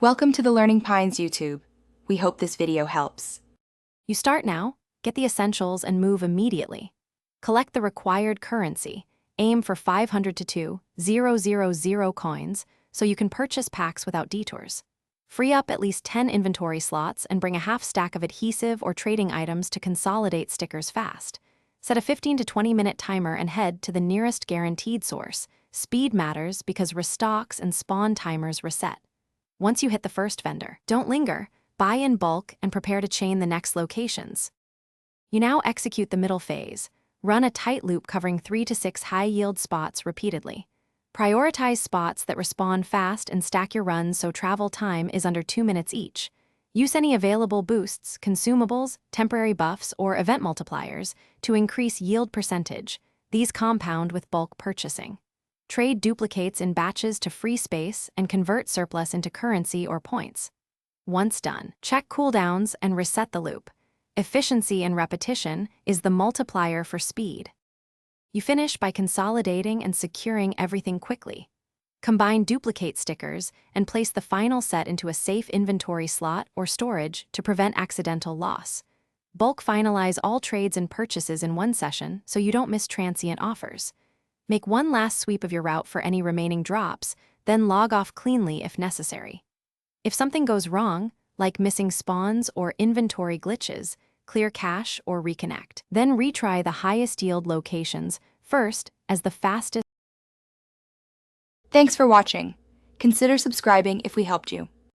Welcome to the Learning Pines YouTube. We hope this video helps. You start now, get the essentials, and move immediately. Collect the required currency. Aim for 500 to 2,000 coins so you can purchase packs without detours. Free up at least 10 inventory slots and bring a half stack of adhesive or trading items to consolidate stickers fast. Set a 15 to 20-minute timer and head to the nearest guaranteed source. Speed matters because restocks and spawn timers reset. Once you hit the first vendor, don't linger. Buy in bulk and prepare to chain the next locations. You now execute the middle phase. Run a tight loop covering 3 to 6 high-yield spots repeatedly. Prioritize spots that respawn fast and stack your runs so travel time is under 2 minutes each. Use any available boosts, consumables, temporary buffs, or event multipliers to increase yield percentage. These compound with bulk purchasing. Trade duplicates in batches to free space and convert surplus into currency or points. Once done, check cooldowns and reset the loop. Efficiency and repetition is the multiplier for speed. You finish by consolidating and securing everything quickly. Combine duplicate stickers and place the final set into a safe inventory slot or storage to prevent accidental loss. Bulk finalize all trades and purchases in one session so you don't miss transient offers. Make one last sweep of your route for any remaining drops, then log off cleanly if necessary. If something goes wrong, like missing spawns or inventory glitches, clear cache or reconnect. Then retry the highest yield locations first as the fastest. Thanks for watching. Consider subscribing if we helped you.